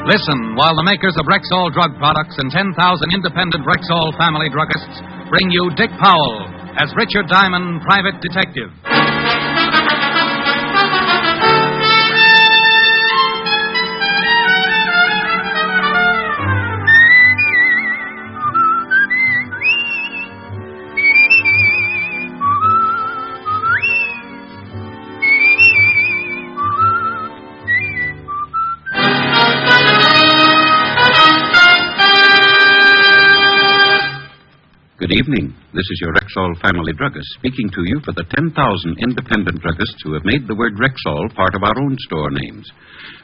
Listen while the makers of Rexall drug products and 10,000 independent Rexall family druggists bring you Dick Powell as Richard Diamond, private detective. Good evening. This is your Rexall family druggist speaking to you for the 10,000 independent druggists who have made the word Rexall part of our own store names.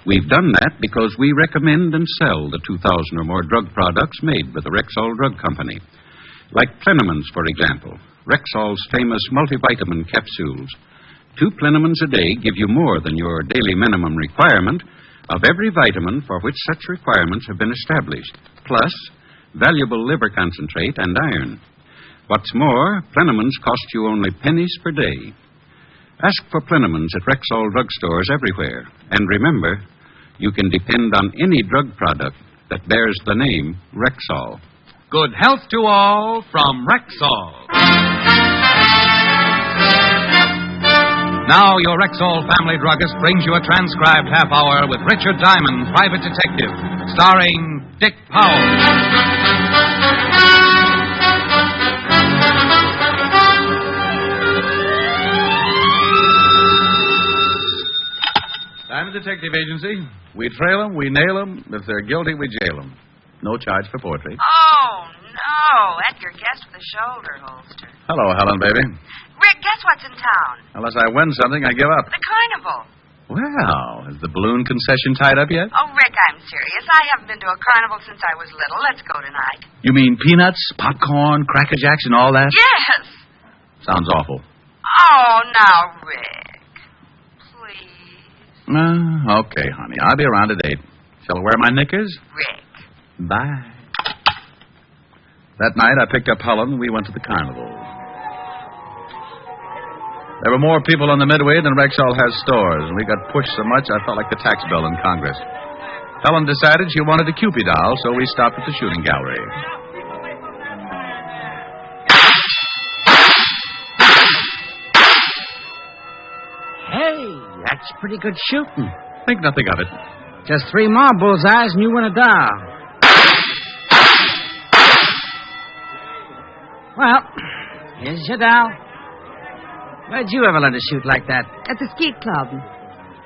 We've done that because we recommend and sell the 2,000 or more drug products made by the Rexall Drug Company. Like Plenamins, for example, Rexall's famous multivitamin capsules. 2 Plenamins a day give you more than your daily minimum requirement of every vitamin for which such requirements have been established, plus valuable liver concentrate and iron. What's more, Plenamins cost you only pennies per day. Ask for Plenamins at Rexall drugstores everywhere. And remember, you can depend on any drug product that bears the name Rexall. Good health to all from Rexall. Now your Rexall family druggist brings you a transcribed half hour with Richard Diamond, private detective, starring Dick Powell. Diamond Detective Agency. We trail them, we nail them. If they're guilty, we jail them. No charge for poetry. Oh, no. Edgar guessed with a shoulder holster. Hello, Helen, baby. Rick, guess what's in town? Unless I win something, I give up. The carnival. Well, is the balloon concession tied up yet? Oh, Rick, I'm serious. I haven't been to a carnival since I was little. Let's go tonight. You mean peanuts, popcorn, Cracker Jacks, and all that? Yes. Sounds awful. Oh, now, Rick. Please. Okay, honey. I'll be around at 8. Shall I wear my knickers? Rick. Bye. That night, I picked up Helen and we went to the carnival. There were more people on the Midway than Rexall has stores, and we got pushed so much I felt like the tax bill in Congress. Helen decided she wanted a Cupid doll, so we stopped at the shooting gallery. Hey, that's pretty good shooting. Think nothing of it. Just 3 more bullseyes and you win a doll. Well, here's your doll. Where'd you ever learn to shoot like that? At the skeet club.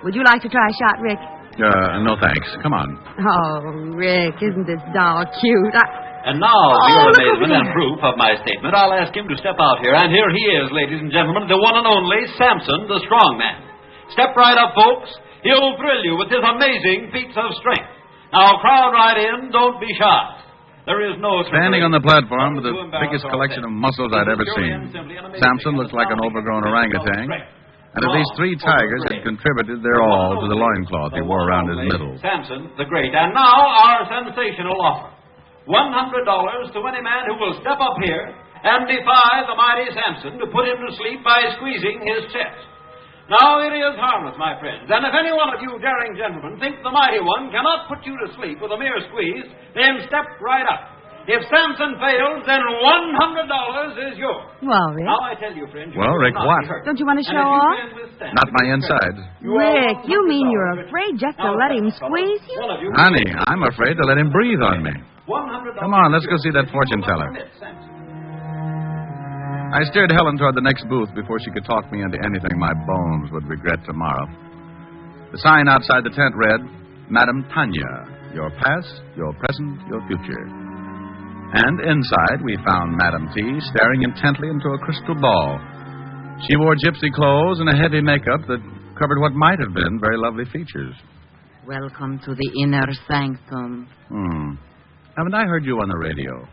Would you like to try a shot, Rick? No thanks. Come on. Oh, Rick, isn't this doll cute? And now, for your amazement and proof of my statement, I'll ask him to step out here. And here he is, ladies and gentlemen, the one and only Samson, the strong man. Step right up, folks. He'll thrill you with his amazing feats of strength. Now, crowd right in. Don't be shy. There is no... Standing on the platform with the biggest collection of muscles I'd ever seen, Samson looked like an overgrown orangutan, and at least 3 tigers had contributed their all to the loincloth he wore around his middle. Samson, the great. And now, our sensational offer. $100 to any man who will step up here and defy the mighty Samson to put him to sleep by squeezing his chest. Now, it is harmless, my friends, and if any one of you daring gentlemen think the mighty one cannot put you to sleep with a mere squeeze, then step right up. If Samson fails, then $100 is yours. Well, Rick. Now, I tell you, friends... Well, Rick, what? Don't you want to show off? Not my insides. Rick, you mean you're afraid just to let him squeeze you? Honey, I'm afraid to let him breathe on me. Come on, let's go see that fortune teller. I steered Helen toward the next booth before she could talk me into anything my bones would regret tomorrow. The sign outside the tent read, Madame Tanya, your past, your present, your future. And inside we found Madame T staring intently into a crystal ball. She wore gypsy clothes and a heavy makeup that covered what might have been very lovely features. Welcome to the inner sanctum. Haven't I heard you on the radio?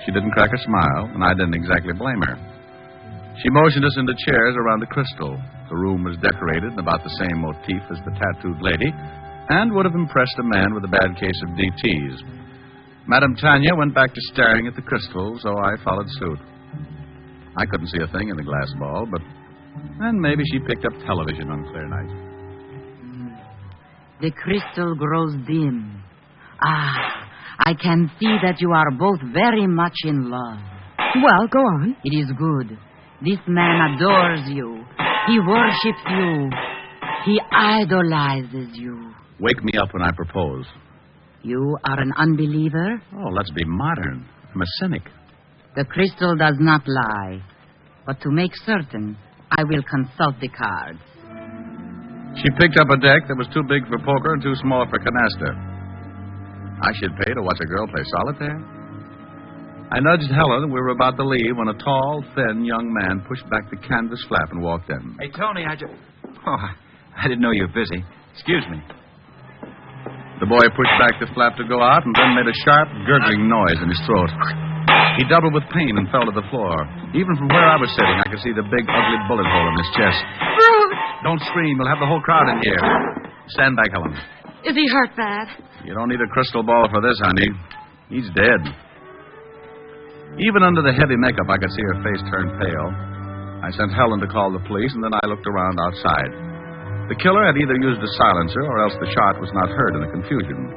She didn't crack a smile, and I didn't exactly blame her. She motioned us into chairs around the crystal. The room was decorated in about the same motif as the tattooed lady, and would have impressed a man with a bad case of DTs. Madame Tanya went back to staring at the crystal, so I followed suit. I couldn't see a thing in the glass ball, but... And maybe she picked up television on clear nights. The crystal grows dim. I can see that you are both very much in love. Well, go on. It is good. This man adores you. He worships you. He idolizes you. Wake me up when I propose. You are an unbeliever? Oh, let's be modern. I'm a cynic. The crystal does not lie. But to make certain, I will consult the cards. She picked up a deck that was too big for poker and too small for canasta. I should pay to watch a girl play solitaire. I nudged Helen. We were about to leave when a tall, thin young man pushed back the canvas flap and walked in. Hey, Tony, I didn't know you were busy. Excuse me. The boy pushed back the flap to go out and then made a sharp, gurgling noise in his throat. He doubled with pain and fell to the floor. Even from where I was sitting, I could see the big, ugly bullet hole in his chest. Bruce! Don't scream. We'll have the whole crowd in here. Stand back, Helen. Is he hurt bad? You don't need a crystal ball for this, honey. He's dead. Even under the heavy makeup, I could see her face turn pale. I sent Helen to call the police, and then I looked around outside. The killer had either used a silencer or else the shot was not heard in the confusion.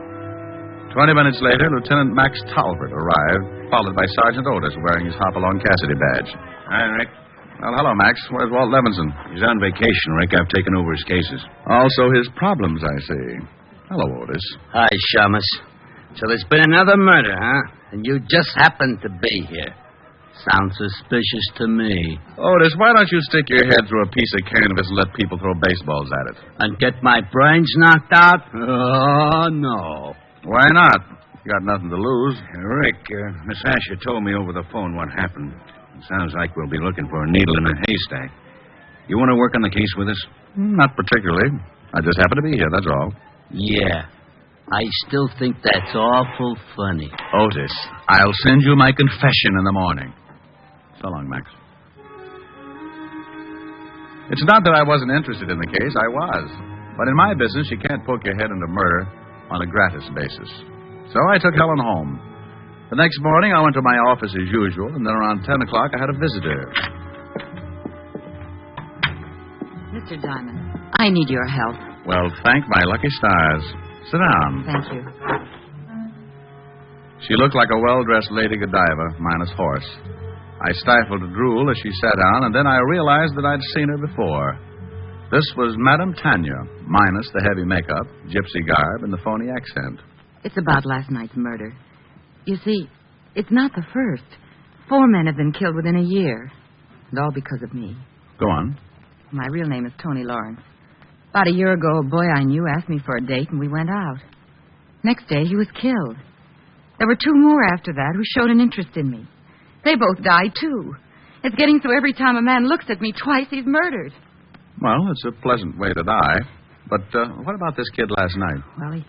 20 minutes later, Lieutenant Max Talbot arrived, followed by Sergeant Otis wearing his Hopalong Cassidy badge. Hi, Rick. Well, hello, Max. Where's Walt Levinson? He's on vacation, Rick. I've taken over his cases. Also his problems, I see. Hello, Otis. Hi, Shamus. So there's been another murder, huh? And you just happened to be here. Sounds suspicious to me. Otis, why don't you stick your head through a piece of canvas and let people throw baseballs at it? And get my brains knocked out? Oh, no. Why not? You got nothing to lose. Rick, Miss Asher told me over the phone what happened. It sounds like we'll be looking for a needle in a haystack. You want to work on the case with us? Not particularly. I just happen to be here, that's all. Yeah. I still think that's awful funny. Otis, I'll send you my confession in the morning. So long, Max. It's not that I wasn't interested in the case. I was. But in my business, you can't poke your head into murder on a gratis basis. So I took Helen home. The next morning, I went to my office as usual, and then around 10 o'clock, I had a visitor. Mr. Diamond, I need your help. Well, thank my lucky stars. Sit down. Thank you. She looked like a well-dressed Lady Godiva, minus horse. I stifled a drool as she sat down, and then I realized that I'd seen her before. This was Madame Tanya, minus the heavy makeup, gypsy garb, and the phony accent. It's about last night's murder. You see, it's not the first. 4 men have been killed within a year. And all because of me. Go on. My real name is Tony Lawrence. About a year ago, a boy I knew asked me for a date, and we went out. Next day, he was killed. There were 2 more after that who showed an interest in me. They both died, too. It's getting so every time a man looks at me twice, he's murdered. Well, it's a pleasant way to die. But what about this kid last night? Well,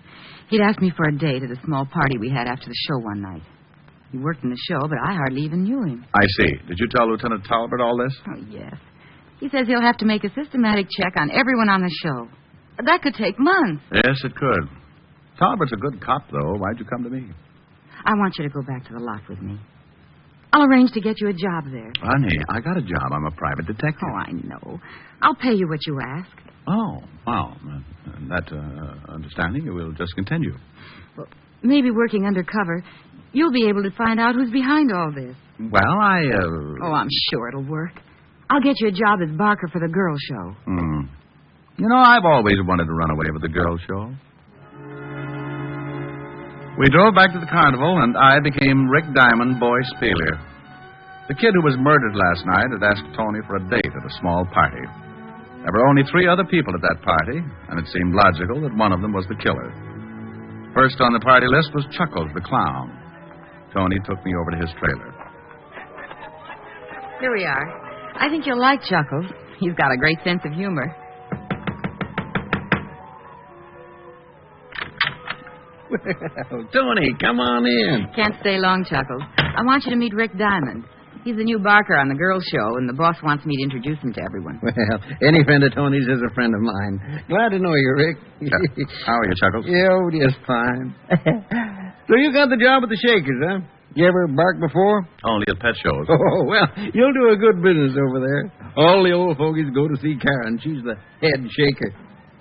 he'd asked me for a date at a small party we had after the show one night. He worked in the show, but I hardly even knew him. I see. Did you tell Lieutenant Talbot all this? Oh, yes. He says he'll have to make a systematic check on everyone on the show. That could take months. Yes, it could. Talbot's a good cop, though. Why'd you come to me? I want you to go back to the lot with me. I'll arrange to get you a job there. Honey, I got a job. I'm a private detective. Oh, I know. I'll pay you what you ask. Oh, well, that understanding will just continue. Well, maybe working undercover, you'll be able to find out who's behind all this. Well, Oh, I'm sure it'll work. I'll get you a job as Barker for the girl show. You know, I've always wanted to run away with the girl show. We drove back to the Carnival, and I became Rick Diamond, boy Spieler. The kid who was murdered last night had asked Tony for a date at a small party. There were only 3 other people at that party, and it seemed logical that one of them was the killer. First on the party list was Chuckles, the clown. Tony took me over to his trailer. Here we are. I think you'll like Chuckles. He's got a great sense of humor. Well, Tony, come on in. Can't stay long, Chuckles. I want you to meet Rick Diamond. He's the new Barker on the girls' show, and the boss wants me to introduce him to everyone. Well, any friend of Tony's is a friend of mine. Glad to know you, Rick. How are you, Chuckles? Yeah, just fine. So you got the job at the Shakers, huh? You ever bark before? Only at pet shows. Oh, well, you'll do a good business over there. All the old fogies go to see Karen. She's the head shaker.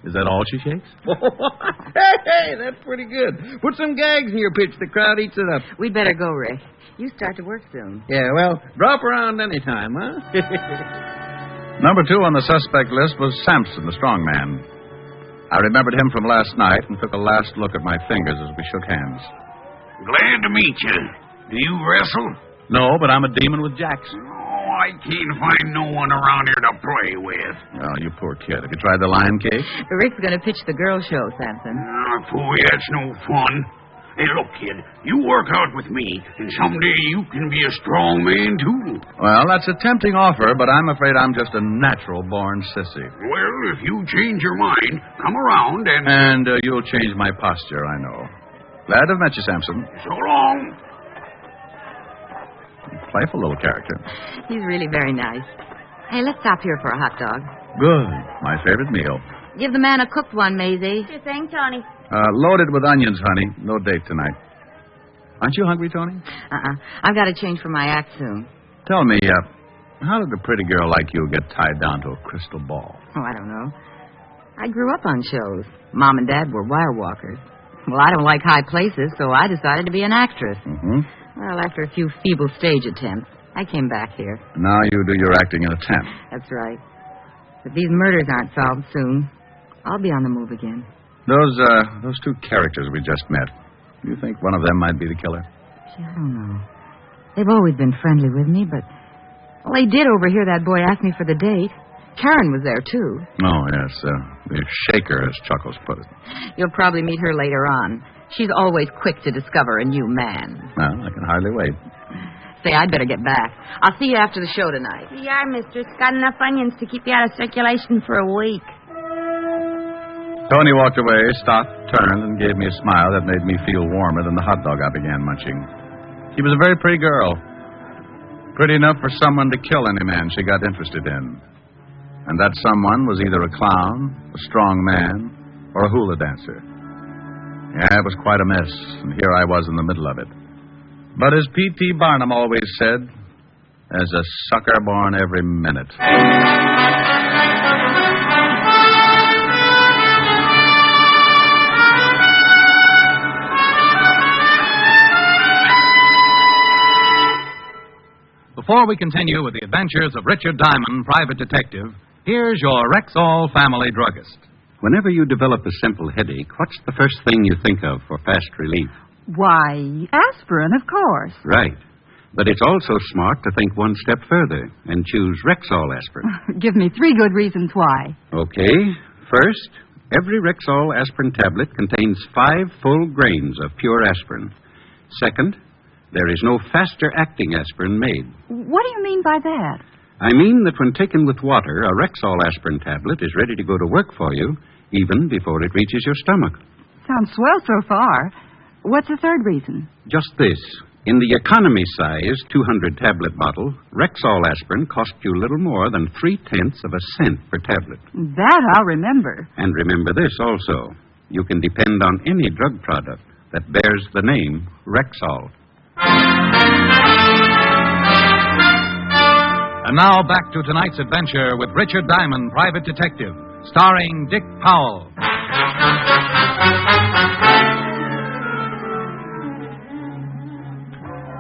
Is that all she shakes? Hey, that's pretty good. Put some gags in your pitch. The crowd eats it up. We'd better go, Rick. You start to work soon. Yeah, well, drop around anytime, huh? Number 2 on the suspect list was Sampson, the strong man. I remembered him from last night and took a last look at my fingers as we shook hands. Glad to meet you. Do you wrestle? No, but I'm a demon with jacks. Oh, I can't find no one around here to play with. Oh, you poor kid. Have you tried the lion cake? Rick's going to pitch the girls' show, Sampson. Boy, that's no fun. Hey, look, kid, you work out with me, and someday you can be a strong man, too. Well, that's a tempting offer, but I'm afraid I'm just a natural-born sissy. Well, if you change your mind, come around and... And you'll change my posture, I know. Glad to have met you, Sampson. So long. Playful little character. He's really very nice. Hey, let's stop here for a hot dog. Good. My favorite meal. Give the man a cooked one, Maisie. Sure thing, Tony. Loaded with onions, honey. No date tonight. Aren't you hungry, Tony? I've got to change for my act soon. Tell me, how did a pretty girl like you get tied down to a crystal ball? Oh, I don't know. I grew up on shows. Mom and Dad were wire walkers. Well, I don't like high places, so I decided to be an actress. Mm-hmm. Well, after a few feeble stage attempts, I came back here. Now you do your acting in a tent. That's right. If these murders aren't solved soon, I'll be on the move again. Those 2 characters we just met, do you think one of them might be the killer? Gee, I don't know. They've always been friendly with me, but... Well, they did overhear that boy ask me for the date. Karen was there, too. Oh, yes. The shaker, as Chuckles put it. You'll probably meet her later on. She's always quick to discover a new man. Well, I can hardly wait. Say, I'd better get back. I'll see you after the show tonight. Yeah, mistress. Got enough onions to keep you out of circulation for a week. Tony walked away, stopped, turned, and gave me a smile that made me feel warmer than the hot dog I began munching. She was a very pretty girl. Pretty enough for someone to kill any man she got interested in. And that someone was either a clown, a strong man, or a hula dancer. Yeah, it was quite a mess, and here I was in the middle of it. But as P.T. Barnum always said, there's a sucker born every minute. Before we continue with the adventures of Richard Diamond, private detective, here's your Rexall family druggist. Whenever you develop a simple headache, what's the first thing you think of for fast relief? Why, aspirin, of course. Right. But it's also smart to think one step further and choose Rexall aspirin. Give me 3 good reasons why. Okay. First, every Rexall aspirin tablet contains 5 full grains of pure aspirin. Second, there is no faster-acting aspirin made. What do you mean by that? I mean that when taken with water, a Rexall aspirin tablet is ready to go to work for you even before it reaches your stomach. Sounds swell so far. What's the third reason? Just this. In the economy-size 200-tablet bottle, Rexall aspirin costs you little more than 0.3 cents per tablet. That I'll remember. And remember this also. You can depend on any drug product that bears the name Rexall. And now back to tonight's adventure with Richard Diamond, private detective, starring Dick Powell.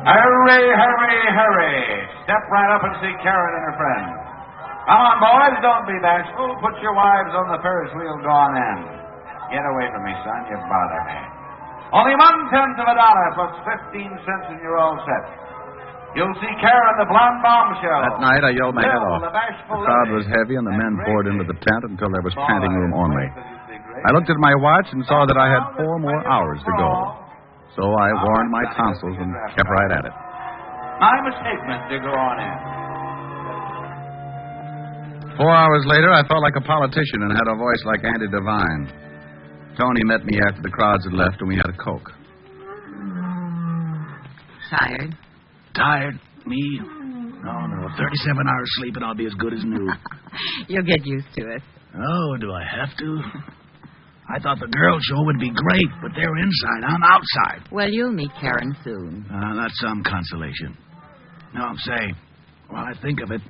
Hurry, hurry, hurry. Step right up and see Karen and her friend. Come on, boys, don't be bashful. Put your wives on the Ferris wheel drawn in. Get away from me, son. You bother me. Only 1/10 of a dollar plus 15 cents and you're all set. You'll see Karen, the blonde bombshell. That night, I yelled my head Bill, off. the bashful The crowd lady. was heavy, and the men poured into the tent until there was Small panting room eyes, only. that used to be great. I looked at my watch and saw that I had 4 more hours to go. So I warmed my tonsils and kept right at it. My mistake, mister. Go on in. 4 hours later, I felt like a politician and had a voice like Andy Devine. Tony met me after the crowds had left, and we had a Coke. Tired? Tired? Me? No. 37 hours sleep and I'll be as good as new. You'll get used to it. Oh, do I have to? I thought the girl show would be great, but they're inside. I'm outside. Well, you'll meet Karen soon. That's some consolation. No, say, while I think of it,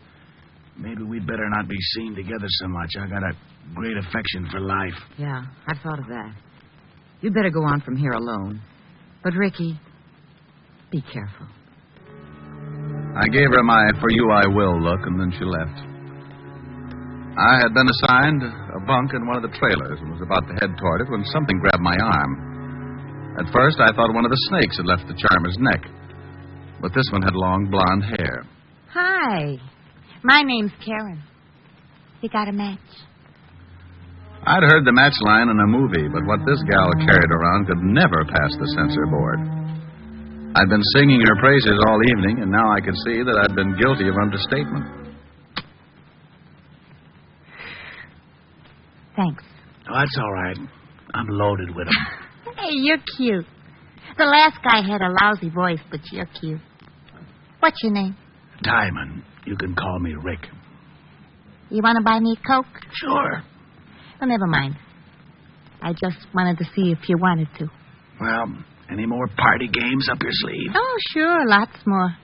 maybe we'd better not be seen together so much. I got a great affection for life. Yeah, I've thought of that. You'd better go on from here alone. But, Ricky, be careful. I gave her my for you I will look, and then she left. I had been assigned a bunk in one of the trailers and was about to head toward it when something grabbed my arm. At first, I thought one of the snakes had left the charmer's neck. But this one had long blonde hair. Hi. My name's Karen. You got a match? I'd heard the match line in a movie, but what this gal carried around could never pass the censor board. I'd been singing her praises all evening, and now I could see that I'd been guilty of understatement. Thanks. Oh, that's all right. I'm loaded with them. Hey, you're cute. The last guy had a lousy voice, but you're cute. What's your name? Diamond. You can call me Rick. You want to buy me a Coke? Sure. Well, never mind. I just wanted to see if you wanted to. Well, any more party games up your sleeve? Oh, sure, lots more.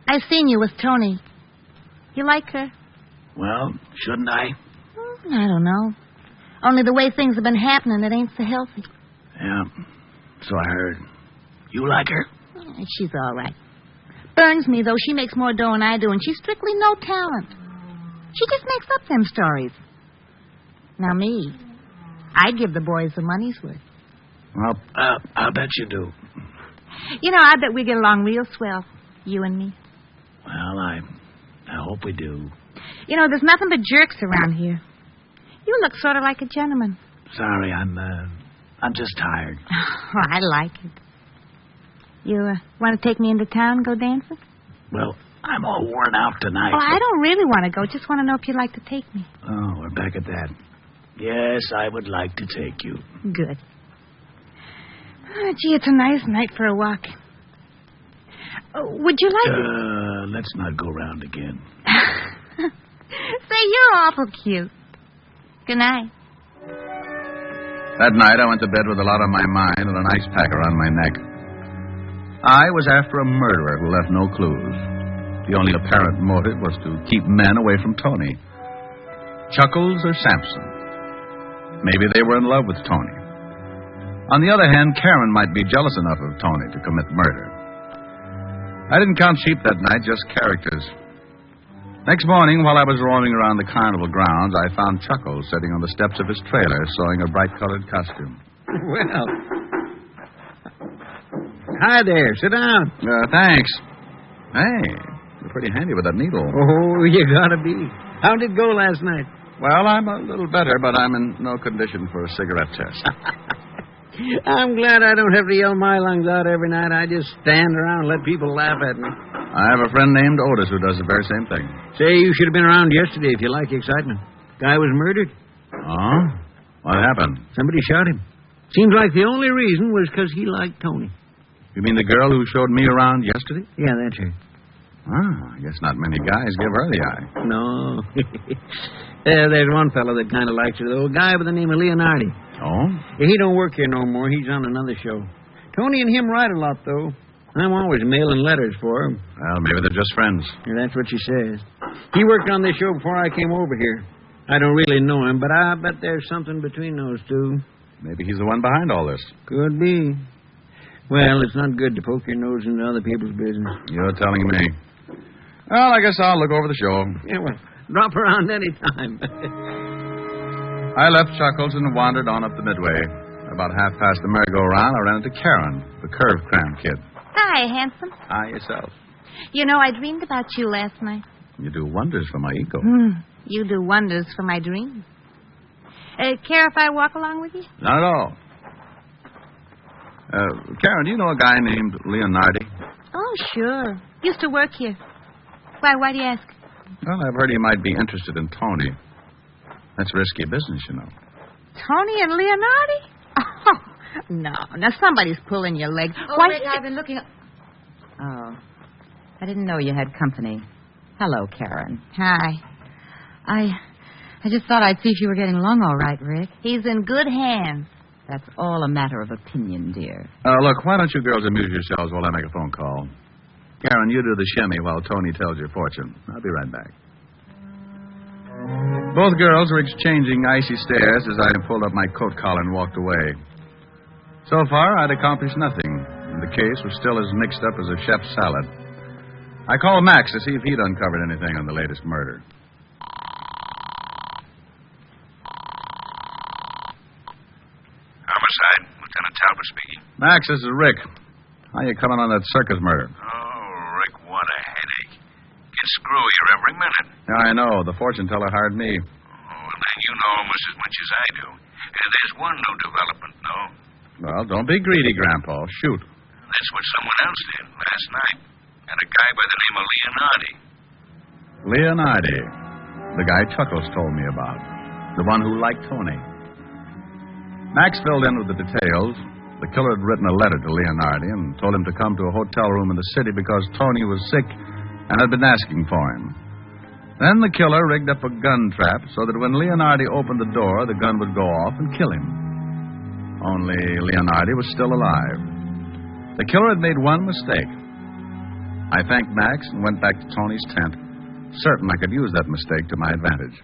I've seen you with Tony. You like her? Well, shouldn't I? I don't know. Only the way things have been happening, it ain't so healthy. Yeah, so I heard. You like her? She's all right. Burns me, though. She makes more dough than I do, and she's strictly no talent. She just makes up them stories. Now, me, I'd give the boys the money's worth. Well, I'll bet you do. You know, I bet we get along real swell, you and me. Well, I hope we do. You know, there's nothing but jerks around here. You look sort of like a gentleman. Sorry, I'm just tired. Oh, I like it. You want to take me into town and go dancing? Well, I'm all worn out tonight. Oh, I don't really want to go. Just want to know if you'd like to take me. Oh, we're back at that. Yes, I would like to take you. Good. Oh, gee, it's a nice night for a walk. Would you like... Let's not go round again. Say, you're awful cute. Good night. That night, I went to bed with a lot on my mind and an ice pack around my neck. I was after a murderer who left no clues. The only apparent motive was to keep men away from Tony. Chuckles or Sampson? Maybe they were in love with Tony. On the other hand, Karen might be jealous enough of Tony to commit murder. I didn't count sheep that night, just characters. Next morning, while I was roaming around the carnival grounds, I found Chuckles sitting on the steps of his trailer sewing a bright-colored costume. Well, hi there. Sit down. Thanks. Hey, you're pretty handy with that needle. Oh, you gotta be. How did it go last night? Well, I'm a little better, but I'm in no condition for a cigarette test. I'm glad I don't have to yell my lungs out every night. I just stand around and let people laugh at me. I have a friend named Otis who does the very same thing. Say, you should have been around yesterday if you like excitement. Guy was murdered. Oh? What happened? Somebody shot him. Seems like the only reason was because he liked Tony. You mean the girl who showed me around yesterday? Yeah, that's her. I guess not many guys give her the eye. No. There's one fellow that kind of likes her, though. A guy by the name of Leonardi. Oh? He don't work here no more. He's on another show. Tony and him write a lot, though. I'm always mailing letters for him. Well, maybe they're just friends. Yeah, that's what she says. He worked on this show before I came over here. I don't really know him, but I bet there's something between those two. Maybe he's the one behind all this. Could be. Well, it's not good to poke your nose into other people's business. You're telling me. Well, I guess I'll look over the show. Yeah, well, drop around any time. I left Chuckles and wandered on up the Midway. About half past the merry-go-round, I ran into Karen, the curve cram kid. Hi, handsome. Hi, yourself. You know, I dreamed about you last night. You do wonders for my ego. You do wonders for my dreams. Care if I walk along with you? Not at all. Karen, do you know a guy named Leonardi? Oh, sure. Used to work here. Why do you ask? Well, I've heard he might be interested in Tony. That's risky business, you know. Tony and Leonardi? Oh, no. Now, somebody's pulling your leg. Oh, Rick, I've been looking... Oh, I didn't know you had company. Hello, Karen. Hi. I just thought I'd see if you were getting along all right, Rick. He's in good hands. That's all a matter of opinion, dear. Look, why don't you girls amuse yourselves while I make a phone call? Karen, you do the shimmy while Tony tells your fortune. I'll be right back. Both girls were exchanging icy stares as I pulled up my coat collar and walked away. So far, I'd accomplished nothing, and the case was still as mixed up as a chef's salad. I called Max to see if he'd uncovered anything on the latest murder. Homicide, Lieutenant Talbot speaking. Max, this is Rick. How you coming on that circus murder? Oh, Rick, what a headache. Gets screwier every minute. Yeah, I know. The fortune teller hired me. Oh, well, then you know almost as much as I do. And there's one new development, though. Well, don't be greedy, Grandpa. Shoot. That's what someone else did last night. And a guy by the name of Leonardi. Leonardi. The guy Chuckles told me about. The one who liked Tony. Max filled in with the details. The killer had written a letter to Leonardi and told him to come to a hotel room in the city because Tony was sick and had been asking for him. Then the killer rigged up a gun trap so that when Leonardi opened the door, the gun would go off and kill him. Only Leonardi was still alive. The killer had made one mistake. I thanked Max and went back to Tony's tent, certain I could use that mistake to my advantage.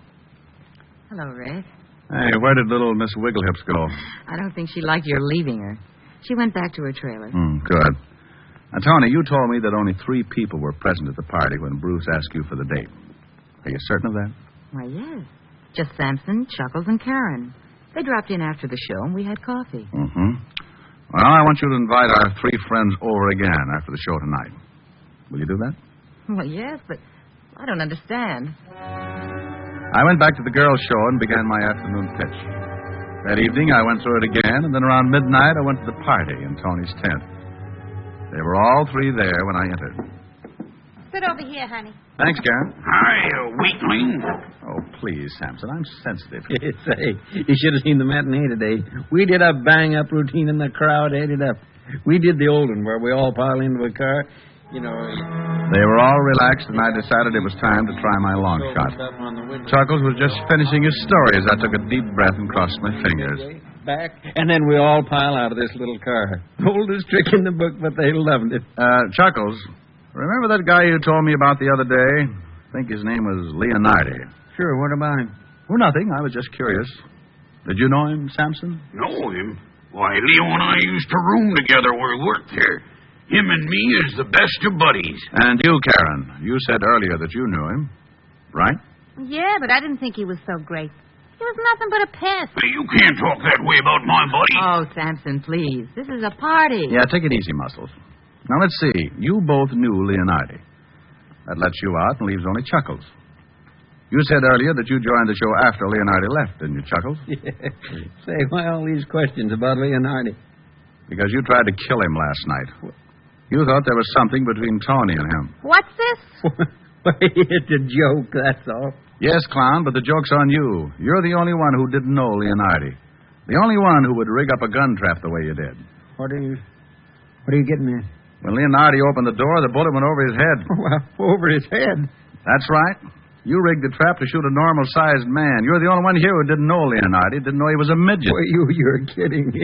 Hello, Rick. Hey, where did little Miss Wigglehips go? I don't think she liked your leaving her. She went back to her trailer. Good. Now, Tony, you told me that only 3 people were present at the party when Bruce asked you for the date. Are you certain of that? Why, yes. Just Sampson, Chuckles, and Karen. They dropped in after the show, and we had coffee. Mm-hmm. Well, I want you to invite our 3 friends over again after the show tonight. Will you do that? Well, yes, but I don't understand. I went back to the girls' show and began my afternoon pitch. That evening, I went through it again, and then around midnight, I went to the party in Tony's tent. They were all 3 there when I entered. Sit over here, honey. Thanks, Karen. Hi, weakling. Oh, please, Sampson, I'm sensitive. Say, you should have seen the matinee today. We did a bang-up routine, and the crowd ate it up. We did the old one where we all pile into a car. You know... They were all relaxed, and I decided it was time to try my long shot. Chuckles was just finishing his story as I took a deep breath and crossed my fingers. Back, and then we all pile out of this little car. Oldest trick in the book, but they loved it. Chuckles, remember that guy you told me about the other day? I think his name was Leonardi. Sure, what about him? Oh, nothing. I was just curious. Did you know him, Sampson? Know him? Why, Leo and I used to room together where we worked here. Him and me is the best of buddies. And you, Karen, you said earlier that you knew him, right? Yeah, but I didn't think he was so great. He was nothing but a pest. Hey, you can't talk that way about my buddy. Oh, Sampson, please. This is a party. Yeah, take it easy, Muscles. Now, let's see. You both knew Leonardi. That lets you out and leaves only Chuckles. You said earlier that you joined the show after Leonardi left, didn't you, Chuckles? Yeah. Say, why all these questions about Leonardi? Because you tried to kill him last night. You thought there was something between Tony and him. What's this? It's a joke, that's all. Yes, Clown, but the joke's on you. You're the only one who didn't know Leonardi. The only one who would rig up a gun trap the way you did. What are you getting at? When Leonardi opened the door, the bullet went over his head. Well, over his head? That's right. You rigged the trap to shoot a normal-sized man. You're the only one here who didn't know Leonardi, didn't know he was a midget. Well, you're kidding.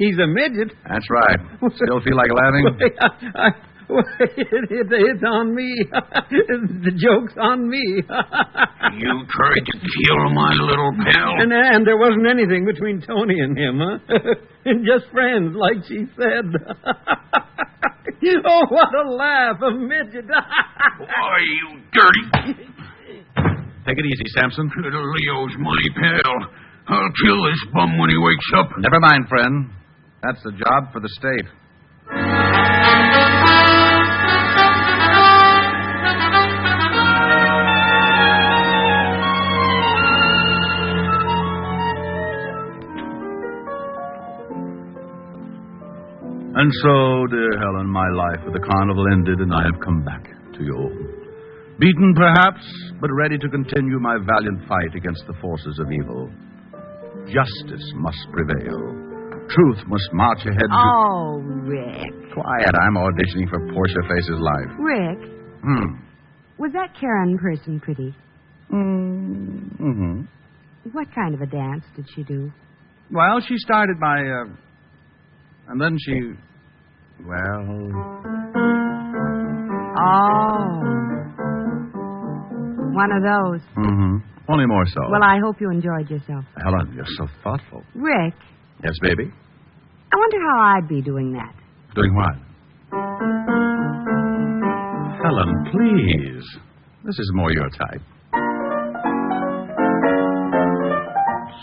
He's a midget. That's right. Still feel like laughing? It's on me. The joke's on me. You tried to kill my little pal. And there wasn't anything between Tony and him, huh? Just friends, like she said. Oh, what a laugh, a midget. Why, you dirty... Take it easy, Sampson. Little Leo's my pal. I'll kill this bum when he wakes up. Never mind, friend. That's the job for the state. And so, dear Helen, my life at the Carnival ended, and I have come back to you. Beaten, perhaps, but ready to continue my valiant fight against the forces of evil. Justice must prevail. Truth must march ahead to... Oh, Rick. Quiet, I'm auditioning for Portia Face's life. Rick. Was that Karen person pretty? Mm-hmm. What kind of a dance did she do? Well, she started by, and then she... Well... Oh. One of those. Mm-hmm. Only more so. Well, I hope you enjoyed yourself. Helen, you're so thoughtful. Rick, Yes, baby? I wonder how I'd be doing that. Doing what? Helen, please. This is more your type.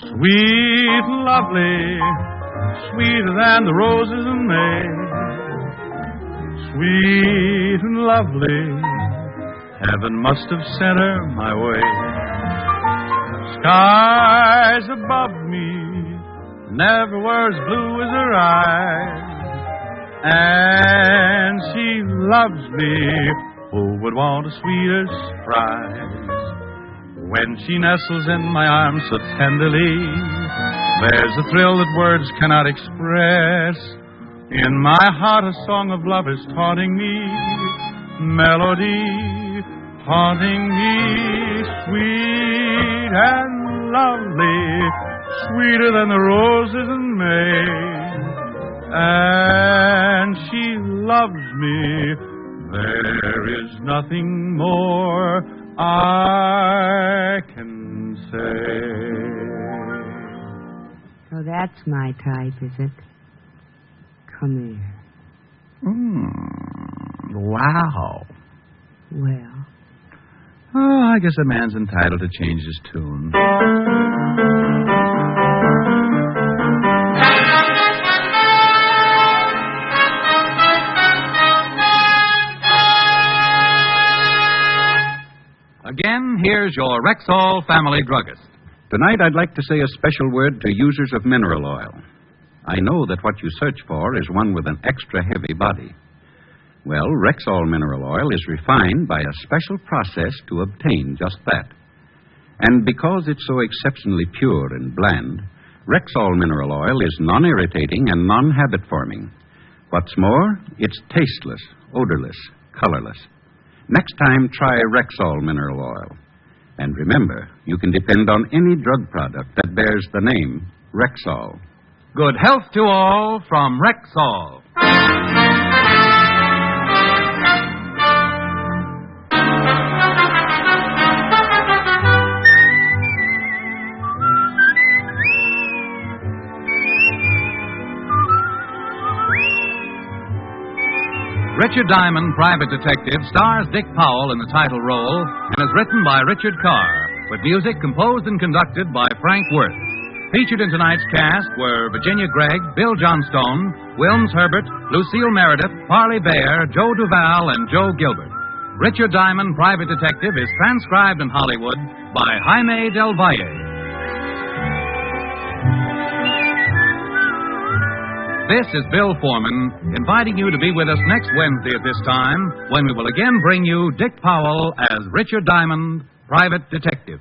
Sweet and lovely, sweeter than the roses in May. Sweet and lovely, heaven must have sent her my way. Skies above me never were as blue as her eyes. And she loves me, who would want a sweeter surprise? When she nestles in my arms so tenderly, there's a thrill that words cannot express. In my heart a song of love is taunting me, melody haunting me, sweet and lovely, sweeter than the roses in May. And she loves me, there is nothing more I can say. So that's my type, is it? Come here. Wow. Well. Oh, I guess a man's entitled to change his tune. Again, here's your Rexall family druggist. Tonight, I'd like to say a special word to users of mineral oil. I know that what you search for is one with an extra heavy body. Well, Rexall mineral oil is refined by a special process to obtain just that. And because it's so exceptionally pure and bland, Rexall mineral oil is non-irritating and non-habit-forming. What's more, it's tasteless, odorless, colorless. Next time, try Rexall mineral oil. And remember, you can depend on any drug product that bears the name Rexall. Good health to all from Rexall. Richard Diamond, Private Detective, stars Dick Powell in the title role and is written by Richard Carr, with music composed and conducted by Frank Worth. Featured in tonight's cast were Virginia Gregg, Bill Johnstone, Wilms Herbert, Lucille Meredith, Parley Bayer, Joe Duval, and Joe Gilbert. Richard Diamond, Private Detective, is transcribed in Hollywood by Jaime Del Valle. This is Bill Foreman, inviting you to be with us next Wednesday at this time, when we will again bring you Dick Powell as Richard Diamond, Private Detective.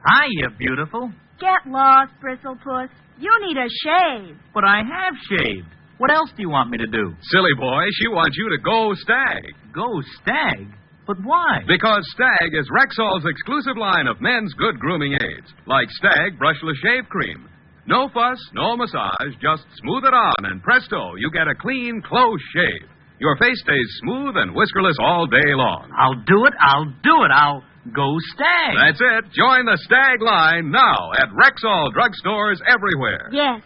Hiya, beautiful. Get lost, Bristlepuss. You need a shave. But I have shaved. What else do you want me to do? Silly boy, she wants you to go Stag. Go Stag? But why? Because Stag is Rexall's exclusive line of men's good grooming aids, like Stag Brushless Shave Cream. No fuss, no massage, just smooth it on, and presto, you get a clean, close shave. Your face stays smooth and whiskerless all day long. I'll do it. I'll go Stag. That's it. Join the Stag line now at Rexall drugstores everywhere. Yes,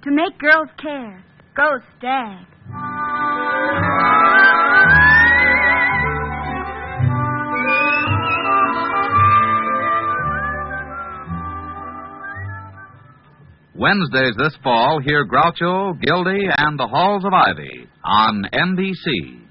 to make girls care. Go Stag. Wednesdays this fall, hear Groucho, Gildy, and the Halls of Ivy on NBC.